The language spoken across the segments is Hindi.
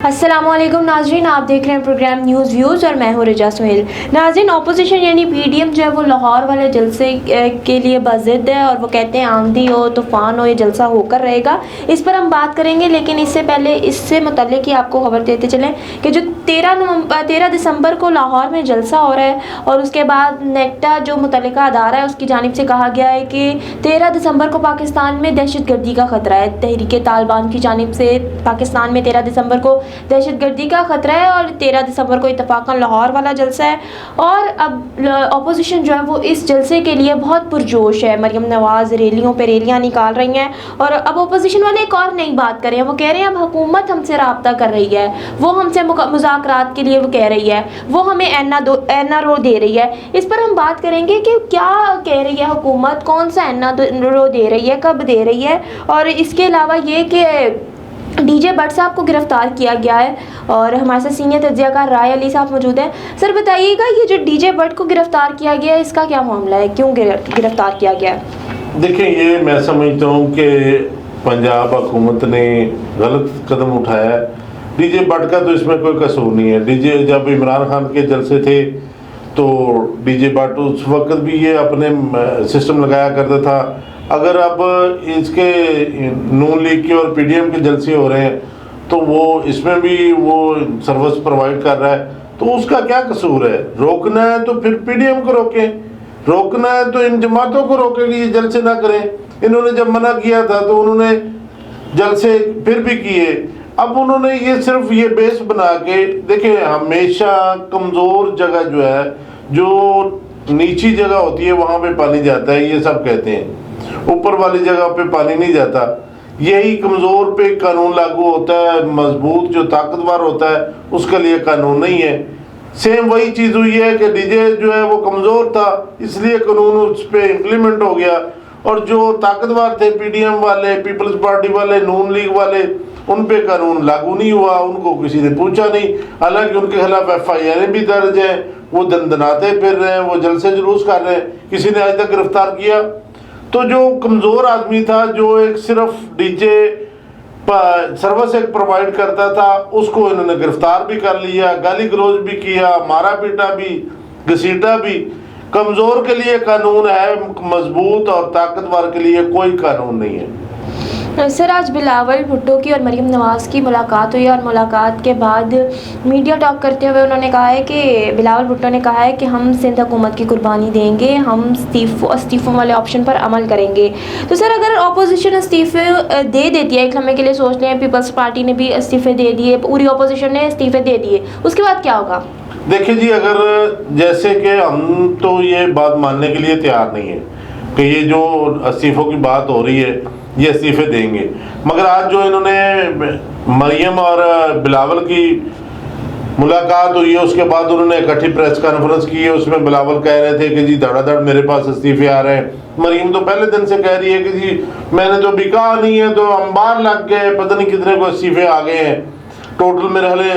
अस्सलामुअलैकुम नाजरीन, आप देख रहे हैं प्रोग्राम न्यूज़ व्यूज़ और मैं हूँ रजा सुहेल। नाजरीन, अपोजिशन यानी पीडीएम जो है वो लाहौर वाले जलसे के लिए बाज़िद है और वो कहते हैं आंधी हो तूफ़ान हो ये जलसा होकर रहेगा। इस पर हम बात करेंगे, लेकिन इससे पहले इससे मुतल्लिक़ ही आपको खबर देते चलें कि जो 13 दिसंबर को लाहौर में जलसा हो रहा है और उसके बाद नेक्टा जो मुतल्लिका अदारा है उसकी जानिब से कहा गया है कि 13 दिसंबर को पाकिस्तान में दहशतगर्दी का ख़तरा है। तहरीक तालिबान की जानिब से पाकिस्तान में 13 दिसंबर को दहशतगर्दी का ख़तरा है और 13 दिसंबर को इत्तफाक़न लाहौर वाला जलसा है। और अब अपोजिशन जो है वो इस जलसे के लिए बहुत पुरजोश है। मरीम नवाज़ रैलियों पे रैलियाँ निकाल रही हैं और अब अपोजिशन वाले एक और नई बात कर रहे हैं। वो कह रहे हैं अब हुकूमत हमसे रब्ता कर रही है, वो हमसे मुज़ाकरात के लिए वो कह रही है, वो हमें एनआरओ दे रही है। इस पर हम बात करेंगे कि क्या कह रही है हुकूमत, कौन सा एनआरओ दे रही है, कब दे रही है। और इसके अलावा ये कि डीजे भट्ट साहब को गिरफ़्तार किया गया है और हमारे साथ सीनियर तज्ज़ियाकार राय अली साहब मौजूद हैं। सर बताइएगा, ये जो डीजे भट्ट को गिरफ़्तार किया गया है इसका क्या मामला है, क्यों गिरफ़्तार किया गया है? देखिए, ये मैं समझता हूँ कि पंजाब हुकूमत ने गलत कदम उठाया है। डीजे भट्ट का तो इसमें कोई कसूर नहीं है। डीजे जब इमरान खान के जलसे थे तो डीजे भट्ट उस वक्त भी ये अपने सिस्टम लगाया करता था। अगर अब इसके नून लीग के और पीडीएम के जलसे हो रहे हैं तो वो इसमें भी वो सर्विस प्रोवाइड कर रहा है, तो उसका क्या कसूर है? रोकना है तो फिर पीडीएम को रोकें, रोकना है तो इन जमातों को रोकें कि ये जलसे ना करें। इन्होंने जब मना किया था तो उन्होंने जलसे फिर भी किए। अब उन्होंने ये सिर्फ ये बेस बना के, देखिए हमेशा कमज़ोर जगह जो है, जो नीची जगह होती है वहाँ पे पानी जाता है, ये सब कहते हैं। ऊपर वाली जगह पे पानी नहीं जाता। यही कमज़ोर पे कानून लागू होता है, मजबूत जो ताकतवर होता है उसके लिए कानून नहीं है। सेम वही चीज़ हुई है कि डीजे जो है वो कमज़ोर था इसलिए कानून उस पर इम्प्लीमेंट हो गया, और जो ताकतवर थे पीडीएम वाले, पीपल्स पार्टी वाले, नून लीग वाले, उन पे कानून लागू नहीं हुआ, उनको किसी ने पूछा नहीं। हालांकि उनके खिलाफ FIR भी दर्ज हैं, वो दंदनाते फिर रहे हैं, वो जलसे जुलूस कर रहे हैं, किसी ने आज तक गिरफ्तार किया। तो जो कमज़ोर आदमी था, जो एक सिर्फ डीजे सर्विस एक प्रोवाइड करता था, उसको इन्होंने गिरफ्तार भी कर लिया, गाली गलौज भी किया, मारा पीटा भी, घसीटा भी। कमज़ोर के लिए कानून है, मजबूत और ताकतवर के लिए कोई कानून नहीं है। सर, आज बिलावल भुट्टो की और मरीम नवाज़ की मुलाकात हुई और मुलाकात के बाद मीडिया टॉक करते हुए उन्होंने कहा है कि बिलावल भुट्टो ने कहा है कि हम सिंध हुकूमत की कुर्बानी देंगे, हम इस्तीफ़ों वाले ऑप्शन पर अमल करेंगे। तो सर, अगर अपोजिशन इस्तीफ़े दे देती है, एक लम्हे के लिए सोच लें पीपल्स पार्टी ने भी इस्तीफ़े दे दिए, पूरी अपोजिशन ने इस्तीफ़े दे दिए, उसके बाद क्या होगा? देखिए जी, अगर जैसे कि हम तो ये बात मानने के लिए तैयार नहीं है कि ये जो इस्तीफ़ों की बात हो रही है ये इस्तीफ़े देंगे, मगर आज जो इन्होंने मरियम और बिलावल की मुलाकात हुई है उसके बाद उन्होंने इकट्ठी प्रेस कॉन्फ्रेंस की है। उसमें बिलावल कह रहे थे कि जी धड़ाधड़ मेरे पास इस्तीफ़े आ रहे हैं। मरियम तो पहले दिन से कह रही है कि जी मैंने तो अभी कहा नहीं है, तो अंबार लग गए, पता नहीं कितने को इस्तीफ़े आ गए हैं। टोटल मेरे हले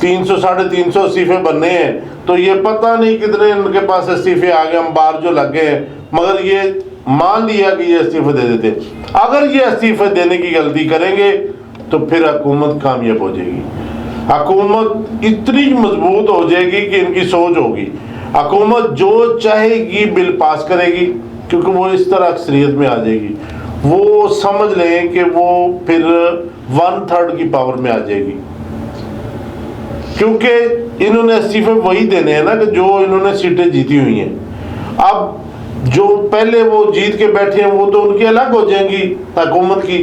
300 साढ़े 300 इस्तीफ़े बनने हैं, तो ये पता नहीं कितने इनके पास इस्तीफ़े आ गए, अंबार जो लग गए हैं। मगर ये मान लिया कि ये इस्तीफ़े दे देते। अगर ये इस्तीफ़े देने की गलती करेंगे तो फिर हुकूमत कामयाब हो जाएगी। हुकूमत इतनी मजबूत हो जाएगी कि इनकी सोच होगी, हुकूमत जो चाहेगी बिल पास करेगी, क्योंकि वो इस तरह अक्सरियत में आ जाएगी। वो समझ लें कि वो फिर 1/3 की पावर में आ जाएगी, क्योंकि इन्होंने इस्तीफ़े वही देने हैं ना कि जो इन्होंने सीटें जीती हुई हैं। अब जो पहले वो जीत के बैठे हैं वो तो उनकी अलग हो जाएंगी हुकूमत की।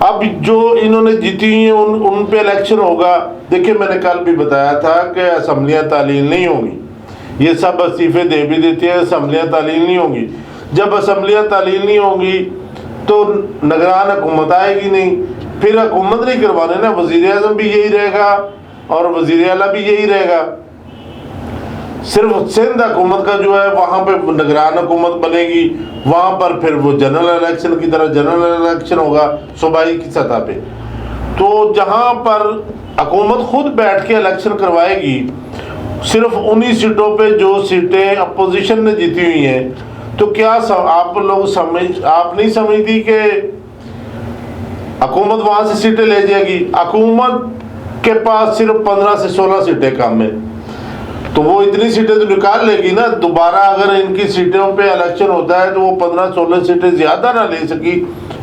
अब जो इन्होंने जीती हुई हैं उन पे इलेक्शन होगा। देखिए, मैंने कल भी बताया था कि असम्बलियाँ तालील नहीं होंगी। ये सब इस्तीफ़े दे भी देते हैं, असम्बलियाँ तालील नहीं होंगी। जब असम्बलियाँ तालील नहीं होंगी तो निगरान हुकूमत आएगी नहीं, फिर हुकूमत नहीं करवाने ना। वज़ीर आज़म भी यही रहेगा और वज़ीर आला भी यही रहेगा। सिर्फ सिंध हुकूमत का जो है वहाँ पे निगरान हुकूमत बनेगी, वहाँ पर फिर वो जनरल इलेक्शन की तरह जनरल इलेक्शन होगा सूबाई की सतह पे। तो जहाँ पर हुकूमत खुद बैठ के इलेक्शन करवाएगी, सिर्फ उन्हीं सीटों पे जो सीटें अपोजिशन ने जीती हुई हैं, तो क्या आप लोग आप नहीं समझती कि हुकूमत वहां से सीटें ले जाएगी। हुकूमत के पास सिर्फ 15 से 16 सीटें कम है, तो वो इतनी सीटें तो निकाल लेगी ना। दोबारा अगर इनकी सीटों पे इलेक्शन होता है तो वो 15-16 सीटें ज्यादा ना ले सकी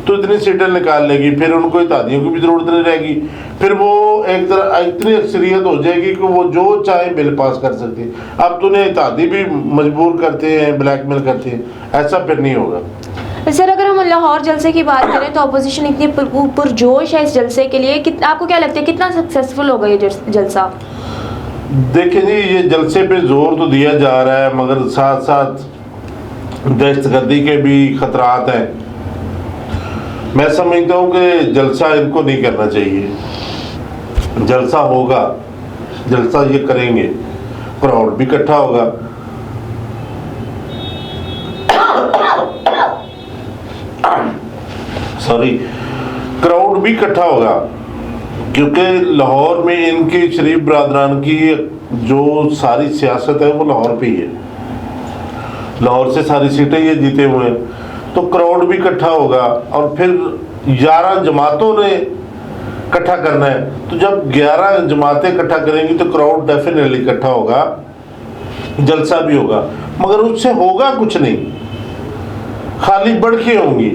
तो इतनी सीटें निकाल लेगी, फिर उनको इत्तेहादियों की भी जरूरत नहीं रहेगी, फिर वो एक तरह इतनी अक्सरियत हो जाएगी कि वो जो चाहे बिल पास कर सकती है। अब तो उन्हें इत्तेहादी भी मजबूर करते हैं, ब्लैकमेल करते हैं, ऐसा फिर नहीं होगा। सर अगर हम लाहौर जलसे की बात करें तो अपोजिशन इतनी पुरजोश है इस जलसे के लिए, आपको क्या लगता है कितना सक्सेसफुल होगा ये जलसा? देखिए जी, ये जलसे पे जोर तो दिया जा रहा है मगर साथ साथ दहशतगर्दी के भी खतरात हैं। मैं समझता हूँ कि जलसा इनको नहीं करना चाहिए। जलसा होगा, जलसा ये करेंगे, क्राउड भी इकट्ठा होगा, सॉरी, क्राउड भी इकट्ठा होगा, क्योंकि लाहौर में इनकी शरीफ बरादरान की जो सारी सियासत है वो लाहौर पे ही है। लाहौर से सारी सीटें ये जीते हुए हैं, तो क्राउड भी इकट्ठा होगा और फिर 11 जमातों ने इकट्ठा करना है। तो जब 11 जमातें इकट्ठा करेंगी तो क्राउड डेफिनेटली इकट्ठा होगा, जलसा भी होगा, मगर उससे होगा कुछ नहीं, खाली बढ़के होंगी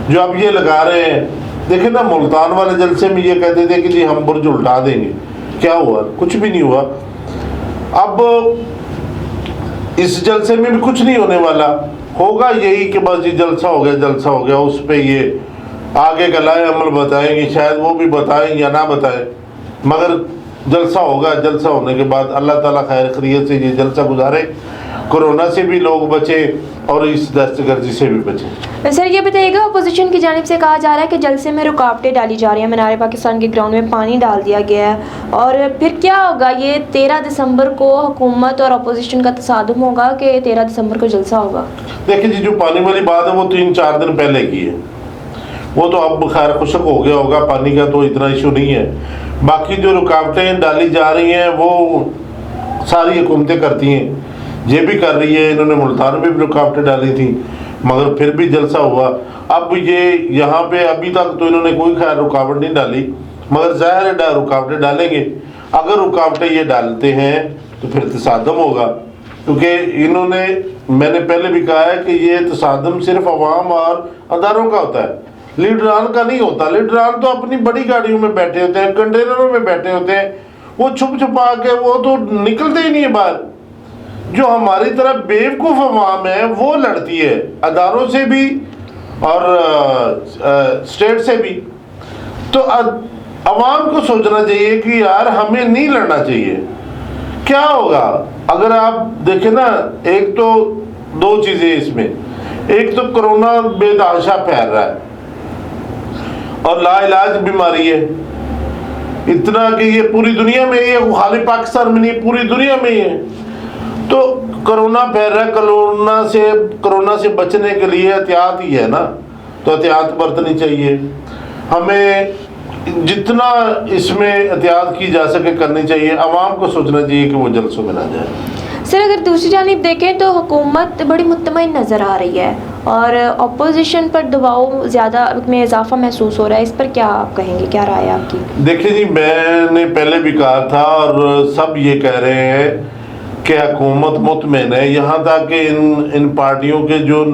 जो अब ये लगा रहे हैं। देखिए ना, मुल्तान वाले जलसे में ये कहते थे कि जी हम बुर्ज उल्टा देंगे, क्या हुआ? कुछ भी नहीं हुआ। अब इस जलसे में भी कुछ नहीं होने वाला, होगा यही कि बस जी जलसा हो गया, जलसा हो गया, उस पे ये आगे का लाए अमल बताएंगे, शायद वो भी बताएं या ना बताएं, मगर जलसा होगा। जलसा होने के बाद अल्लाह ताला खैर खैरियत से ये जलसा गुजारे, कोरोना से भी लोग बचे और इस दहशतगर्दी से भी बचे। सर ये बताइएगा, अपोजिशन की जानिब से कहा जा रहा है कि जलसे में रुकावटें डाली जा रही हैं, मीनार पाकिस्तान के ग्राउंड में पानी डाल दिया गया है, और फिर क्या होगा? ये 13 दिसंबर को हुकूमत और अपोजिशन का तसादुम होगा कि 13 दिसंबर को जलसा होगा? देखिए जी, जो पानी वाली बात है वो 3-4 दिन पहले की है, वो तो अब खैर खुशक हो गया होगा, पानी का तो इतना इशू नहीं है। बाकी जो रुकावटें डाली जा रही हैं वो सारी हुकूमतें करती हैं, ये भी कर रही है, इन्होंने मुल्तान में भी रुकावटें डाली थी मगर फिर भी जलसा हुआ। अब ये यहाँ पे अभी तक तो इन्होंने कोई खैर रुकावट नहीं डाली, मगर ज़ाहिर है रुकावटें डालेंगे। अगर रुकावटें ये डालते हैं तो फिर तसादम होगा, क्योंकि इन्होंने, मैंने पहले भी कहा है कि ये तसादम सिर्फ अवाम और अदारों का होता है, लीडरान का नहीं होता। लीडरान तो अपनी बड़ी गाड़ियों में बैठे होते हैं, कंटेनरों में बैठे होते हैं, वो छुप छुपा के वो तो निकलते ही नहीं है बाहर। जो हमारी तरह बेवकूफ़ अवाम है वो लड़ती है अदारों से भी और स्टेट से भी। तो अवाम को सोचना चाहिए कि यार हमें नहीं लड़ना चाहिए। क्या होगा अगर आप देखें ना, एक तो 2 चीज़ें इसमें, एक तो कोरोना बेतहाशा फैल रहा है और लाइलाज बीमारी है, इतना कि ये पूरी दुनिया में, ये खाली पाकिस्तान में नहीं, पूरी दुनिया में ही है। तो कोरोना फैल रहा है, कोरोना से बचने के लिए एहतियात ही है ना, तो एहतियात बरतनी चाहिए। हमें जितना इसमें एहतियात की जा सके करनी चाहिए। आवाम को सोचना चाहिए कि वो जलसों में ना जाए। सर अगर दूसरी जानिब देखें तो हुकूमत बड़ी मुतमईन नज़र आ रही है और अपोजिशन पर दबाव ज़्यादा में इजाफा महसूस हो रहा है, इस पर क्या आप कहेंगे, क्या राय है आपकी? देखिए जी, मैंने पहले भी कहा था और सब ये कह रहे हैं कि हुकूमत मुतमईन है, यहाँ तक कि इन पार्टियों के जो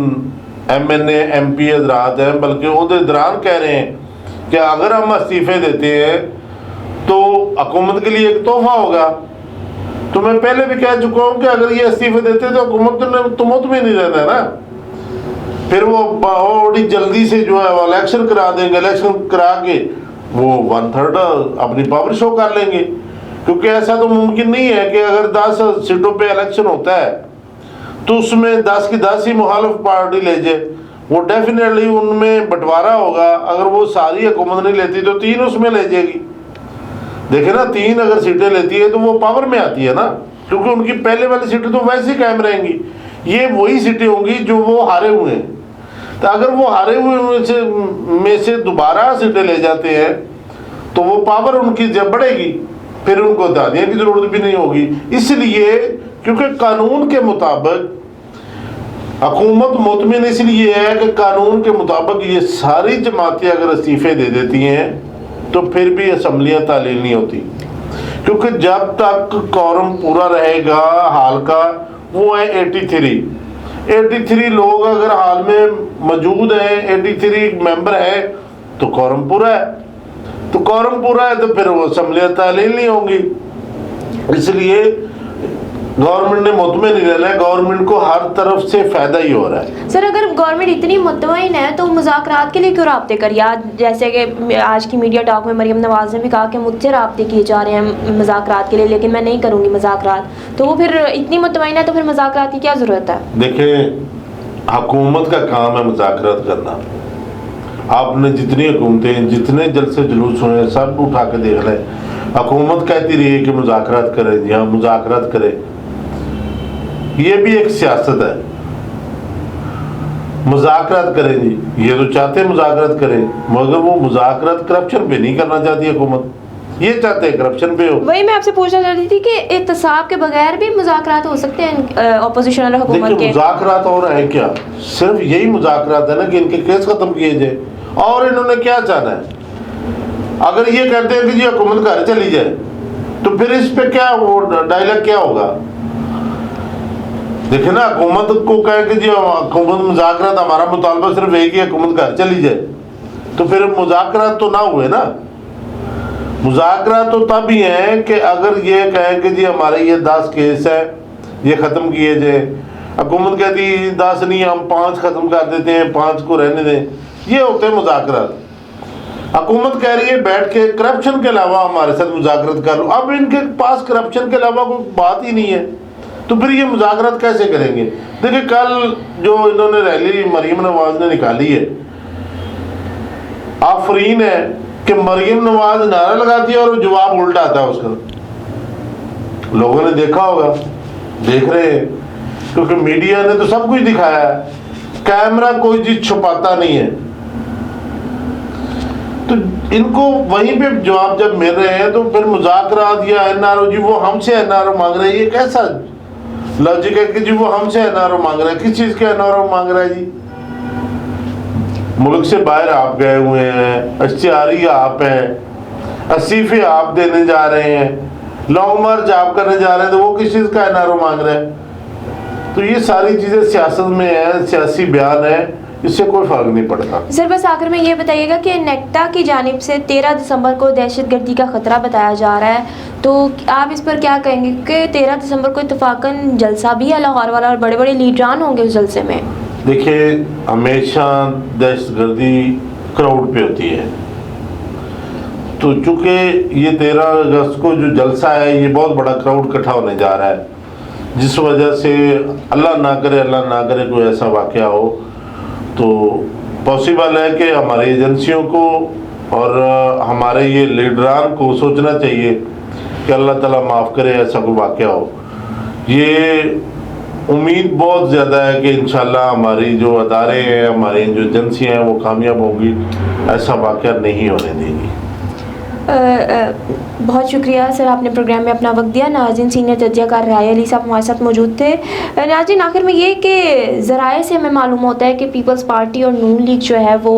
MNA MP हजरात हैं बल्कि उहदेदार कह रहे हैं कि अगर हम इस्तीफे देते हैं तो हुकूमत के लिए एक तोहफा होगा। तो मैं पहले भी कह चुका हूँ कि अगर ये इस्तीफे देते तो हुकूमत ने तो मुतमईन नहीं रहना है ना, फिर वो बड़ी जल्दी से जो है वो इलेक्शन करा देंगे, इलेक्शन करा के वो 1/3 अपनी पावर शो कर लेंगे, क्योंकि ऐसा तो मुमकिन नहीं है कि अगर 10 सीटों पे इलेक्शन होता है तो उसमें 10 की 10 ही मुखालिफ पार्टी ले जाए, वो डेफिनेटली उनमें बंटवारा होगा। अगर वो सारी हुकूमत नहीं लेती तो 3 उसमें ले जाएगी। देखे ना, 3 अगर सीटें लेती है तो वो पावर में आती है ना, क्योंकि उनकी पहले वाली सीटें तो वैसे ही कायम रहेंगी, ये वही सीटें होंगी जो वो हारे हुए हैं। तो अगर वो हारे हुए में से दोबारा सीटें ले जाते हैं तो वो पावर उनकी जब बढ़ेगी, फिर उनको दादियों की जरूरत भी नहीं होगी। इसलिए क्योंकि कानून के मुताबिक हुकूमत मुतमिन इसलिए है कि कानून के मुताबिक ये सारी जमातें अगर इस्तीफे दे देती हैं तो फिर भी असम्बलियाँ तालील नहीं होती, क्योंकि जब तक कौरम पूरा रहेगा हाल का, वो है 83 लोग अगर हाल में मौजूद हैं, 83 मेंबर है, तो कौरम पूरा है। तो कौरम पूरा है तो फिर वो असम्बलियाँ तालील नहीं होंगी। इसलिए गवर्नमेंट ने मुतमिन नहीं रहना है, गवर्नमेंट को हर तरफ से फायदा ही हो रहा है। सर, अगर गवर्नमेंट इतनी मुतमईन है तो मुज़ाकरात के लिए क्यों राब्ते करिए? आज जैसे कि आज की मीडिया टॉक में मरियम नवाज़ ने भी कहा कि मुझसे राब्ते किए जा रहे हैं मुज़ाकरात के लिए, लेकिन मैं नहीं करूँगी मुज़ाकरात। तो वो फिर इतनी मुतमईन है तो फिर मुज़ाकरात की क्या ज़रूरत है? देखें, हुकूमत का काम है मुज़ाकरात करना। आपने जितनी हुकूमतें, जितने जलसे जुलूस हुए हैं, सब उठा के देख लें, हुकूमत कहती रही है कि मुज़ाकरात करें, जी हाँ मुज़ाकरात करें। ये भी एक सियासत है, मुज़ाकरात करें जी, ये तो चाहते हैं मुज़ाकरात करें, मगर वो मुज़ाकरात करप्शन पे नहीं करना चाहती हुकूमत, ये चाहते हैं करप्शन पे हो। वही मैं आपसे पूछना चाहती थी कि इत्तेसाब के बगैर भी मुज़ाकरात हो सकते हैं अपोजिशन और हुकूमत के? मुज़ाकरात और है क्या, सिर्फ यही मुज़ाकरात है ना कि इनके केस खत्म किए जाए। और इन्होंने क्या चाहना है? अगर ये कहते हैं कि जी हुकूमत घर चली जाए, तो फिर इस पे क्या वो डायलॉग क्या होगा? देखे ना, हुकूमत को कहे कि जी हुकूमत मुज़ाकरात, हमारा मुतालबा सिर्फ एक ही, हुकूमत घर चली जाए, तो फिर मुज़ाकरात तो ना हुए ना। मुज़ाकरात तो तब ही है कि अगर ये कहें कि जी हमारे ये 10 केस है, ये ख़त्म किए जाए। हुकूमत कहती 10 नहीं, हम 5 ख़त्म कर देते हैं, 5 को रहने दें, ये होते हैं मुज़ाकरात। हुकूमत कह रही है बैठ के करप्शन के अलावा हमारे साथ मुज़ाकरात कर लो। अब इनके पास करप्शन के अलावा कोई बात ही नहीं है, तो फिर ये मुज़ाकरात कैसे करेंगे? देखिए, कल जो इन्होंने रैली मरियम नवाज़ ने निकाली है, आफरीन है कि मरियम नवाज नारा लगाती है और जवाब उल्टा आता है उसका। लोगों ने देखा होगा, देख रहे हैं, क्योंकि मीडिया ने तो सब कुछ दिखाया है, कैमरा कोई चीज छुपाता नहीं है। तो इनको वहीं पे जवाब जब मिल रहे हैं, तो फिर मुज़ाकरात या एनआरओ, जी वो हमसे एनआरओ मांग रहे हैं, ये कैसा लॉजिक है कि जी वो हमसे एनआरओ मांग रहे हैं? किस चीज के एनआरओ मांग रहा है जी? मुल्क से बाहर आप गए हुए हैं, इश्तिहारी आप हैं, इस्तीफे आप देने जा रहे हैं, लॉन्ग मार्च आप करने जा रहे हैं, तो वो किस चीज़ का एनआरओ मांग रहे हैं? तो ये सारी चीज़ें सियासत में है, सियासी बयान है, इससे कोई फर्क नहीं पड़ता। सर, बस आखिर में ये बताइएगा कि नेक्टा की जानिब से 13 दिसंबर को दहशतगर्दी का खतरा बताया जा रहा है, तो आप इस पर क्या कहेंगे कि 13 दिसंबर को इत्तफाकन जलसा भी है लाहौर वाला और बड़े बड़े लीडरान होंगे उस जलसे में? देखिए, हमेशा दहशतगर्दी क्राउड पे होती है, तो चूंकि ये 13 अगस्त को जो जलसा है, ये बहुत बड़ा क्राउड इकट्ठा होने जा रहा है, जिस वजह से अल्लाह ना करे कोई ऐसा वाक़या हो, तो पॉसिबल है कि हमारी एजेंसियों को और हमारे ये लीडरान को सोचना चाहिए कि अल्लाह ताला माफ़ करे ऐसा कोई वाक़या हो। ये उम्मीद बहुत ज़्यादा है कि इंशाल्लाह हमारी जो अदारे हैं, हमारी जो एजेंसियाँ हैं, वो कामयाब होंगी, ऐसा वाक़या नहीं होने देंगी। बहुत शुक्रिया सर, आपने प्रोग्राम में अपना वक्त दिया। नाज़रीन, सीनियर तज्ज़ियाकार राय अली साहब हमारे साथ मौजूद थे। नाज़रीन, आखिर में ये कि ज़राए से हमें मालूम होता है कि पीपल्स पार्टी और नून लीग जो है वो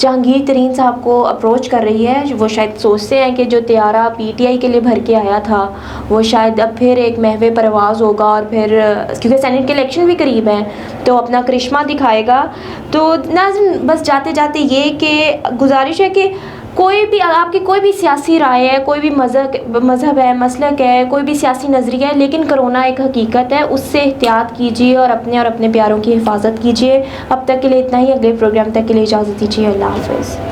जहांगीर तरीन साहब को अप्रोच कर रही है। वो शायद सोचते हैं कि जो तैयारा PTI के लिए भर के आया था, वो शायद अब फिर एक महवे परवाज़ होगा और फिर क्योंकि सेनेट के इलेक्शन भी करीब हैं, तो अपना करिश्मा दिखाएगा। तो नाज़रीन, बस जाते जाते ये कि गुजारिश है कि कोई भी आपकी कोई भी सियासी राय है, कोई भी मज़हब है, मसलक है, कोई भी सियासी नज़रिया है, लेकिन कोरोना एक हकीकत है, उससे एहतियात कीजिए और अपने प्यारों की हिफाजत कीजिए। अब तक के लिए इतना ही। अगले प्रोग्राम तक के लिए इजाज़त दीजिए। अल्लाह हाफ़िज़।